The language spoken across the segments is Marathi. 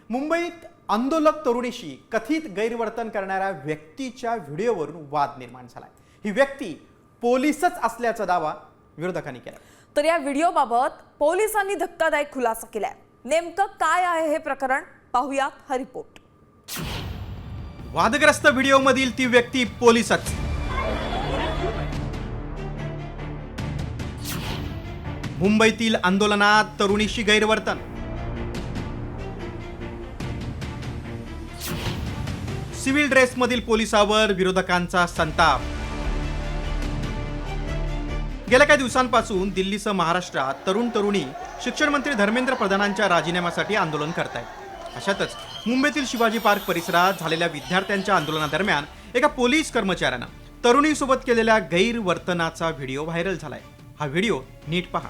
मुंबईत आंदोलक तरुणीशी कथित गैरवर्तन करणाऱ्या व्यक्तीच्या व्हिडिओवरून वाद निर्माण झालाय। ही व्यक्ती पोलीसच असल्याचा दावा विरोधकांनी केला। तर या व्हिडिओबाबत पोलिसांनी धक्कादायक खुलासा केलाय। नेमकं काय आहे हे प्रकरण पाहूयात हा रिपोर्ट। वादग्रस्त व्हिडिओमधील ती व्यक्ती पोलीसच। मुंबईतील आंदोलनात तरुणीशी गैरवर्तन। सिव्हिल ड्रेसमधील पोलिसावर विरोधकांचा संताप। गेल्या काही दिवसांपासून दिल्लीसह महाराष्ट्रात तरुण तरुणी शिक्षण मंत्री धर्मेंद्र प्रधानांच्या राजीनाम्यासाठी आंदोलन करतायत। अशातच मुंबईतील शिवाजी पार्क परिसरात झालेल्या विद्यार्थ्यांच्या आंदोलनादरम्यान एका पोलीस कर्मचाऱ्यानं तरुणीसोबत केलेल्या गैरवर्तनाचा व्हिडिओ व्हायरल झालाय। हा व्हिडिओ नीट पहा।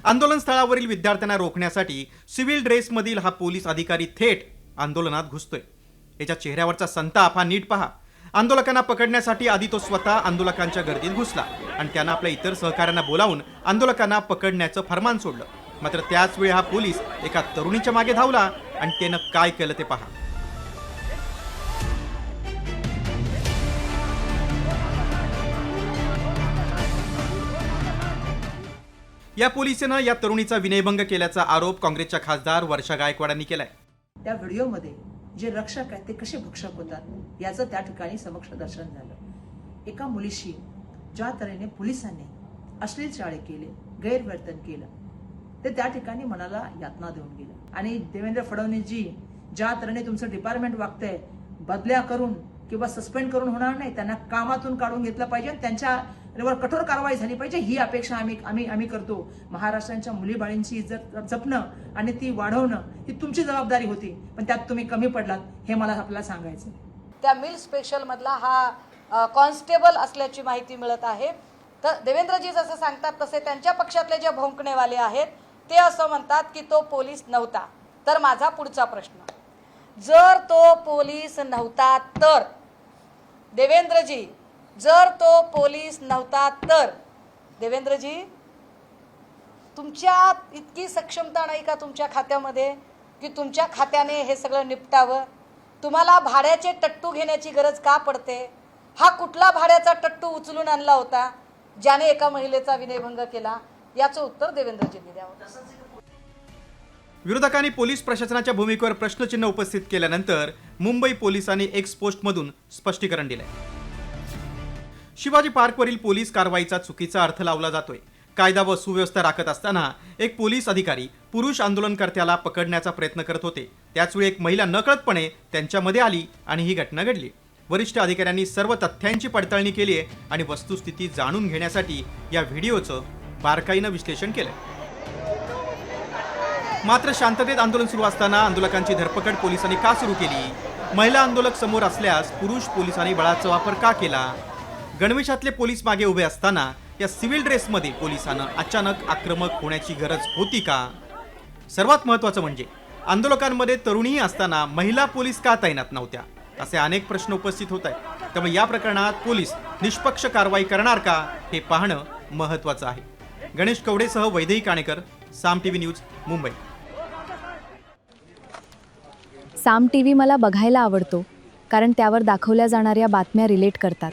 आंदोलन स्थळावरील विद्यार्थ्यांना रोखण्यासाठी सिव्हिल ड्रेसमधील हा पोलीस अधिकारी थेट आंदोलनात घुसतोय। याच्या चेहऱ्यावरचा संताप हा नीट पहा। आंदोलकांना पकडण्यासाठी आधी तो स्वतः आंदोलकांच्या गर्दीत घुसला आणि त्यानं आपल्या इतर सहकाऱ्यांना बोलावून आंदोलकांना पकडण्याचं फरमान सोडलं। मात्र त्याच वेळी हा पोलीस एका तरुणीच्या मागे धावला आणि त्यानं काय केलं ते पहा। या पोलिसानं या तरुणीचा विनयभंग केल्याचा आरोप काँग्रेसच्या खासदार वर्षा गायकवाडांनी केलाय। त्या व्हिडिओमध्ये जे रक्षक आहेत ते कसे भक्षक होतात याचं त्या ठिकाणी समक्ष दर्शन झालं। एका मुलीशी ज्या तऱ्हेने पोलिसांनी अश्लील चाळे केले, गैरवर्तन केलं, ते त्या ठिकाणी मनाला यातना देऊन गेलं। आणि देवेंद्र फडणवीसजी ज्या तऱ्हेने तुमचं डिपार्टमेंट वागतंय, बदल्या करून किंवा सस्पेंड करून होणार नाही, त्यांना कामातून काढून घेतलं पाहिजे, त्यांच्यावर कठोर कारवाई झाली पाहिजे, ही अपेक्षा आम्ही करतो। महाराष्ट्राच्या मुलीबाळींची इज्जत जपणं आणि ती वाढवणं ही तुमची जबाबदारी होती, पण त्यात तुम्ही कमी पडलात हे मला आपल्याला सांगायचं। त्या मिल स्पेशल मधला हा कॉन्स्टेबल असल्याची माहिती मिळत आहे। तर देवेंद्रजी जसं सांगतात तसे त्यांच्या पक्षातले जे भोंकणेवाले आहेत ते असं म्हणतात की तो पोलीस नव्हता। तर माझा पुढचा प्रश्न, जर तो पोलीस नव्हता तर देवेंद्रजी, जर तो पोलीस नव्हता तर देवेंद्रजी, तुमच्यात इतकी सक्षमता नाही का तुमच्या खात्यामध्ये की तुमच्या खात्याने हे सगळं निपटावं? तुम्हाला भाड्याचे टट्टू घेण्याची गरज का पडते? हा कुठला भाड्याचा टट्टू उचलून आणला होता ज्याने एका महिलेचा विनयभंग केला? याचं उत्तर देवेंद्रजींनी द्यावं। विरोधकांनी पोलीस प्रशासनाच्या भूमिकेवर प्रश्नचिन्ह उपस्थित केल्यानंतर मुंबई पोलिसांनी एक्स पोस्टमधून स्पष्टीकरण दिलंय। शिवाजी पार्कवरील पोलीस कारवाईचा चुकीचा अर्थ लावला जातोय। कायदा व सुव्यवस्था राखत असताना एक पोलीस अधिकारी पुरुष आंदोलनकर्त्याला पकडण्याचा प्रयत्न करत होते। त्याचवेळी एक महिला नकळतपणे त्यांच्यामध्ये आली आणि ही घटना घडली। वरिष्ठ अधिकाऱ्यांनी सर्व तथ्यांची पडताळणी केली आहे आणि वस्तुस्थिती जाणून घेण्यासाठी या व्हिडिओचं बारकाईनं विश्लेषण केलंय। मात्र शांततेत आंदोलन सुरू असताना आंदोलकांची धरपकड पोलिसांनी का सुरू केली? महिला आंदोलक समोर असल्यास पुरुष पोलिसांनी बळाचा वापर का केला? गणवेशातले पोलीस मागे उभे असताना या सिव्हिल ड्रेसमध्ये पोलिसांना अचानक आक्रमक होण्याची गरज होती का? सर्वात महत्त्वाचं म्हणजे आंदोलकांमध्ये तरुणीही असताना महिला पोलीस का तैनात नव्हत्या? असे अनेक प्रश्न उपस्थित होत आहेत। त्यामुळे या प्रकरणात पोलीस निष्पक्ष कारवाई करणार का हे पाहणं महत्त्वाचं आहे। गणेश कवडेसह वैदेही काणेकर, साम टीव्ही न्यूज, मुंबई। साम टीव्ही मला बघायला आवडतो कारण त्यावर दाखवल्या जाणाऱ्या बातम्या रिलेट करतात।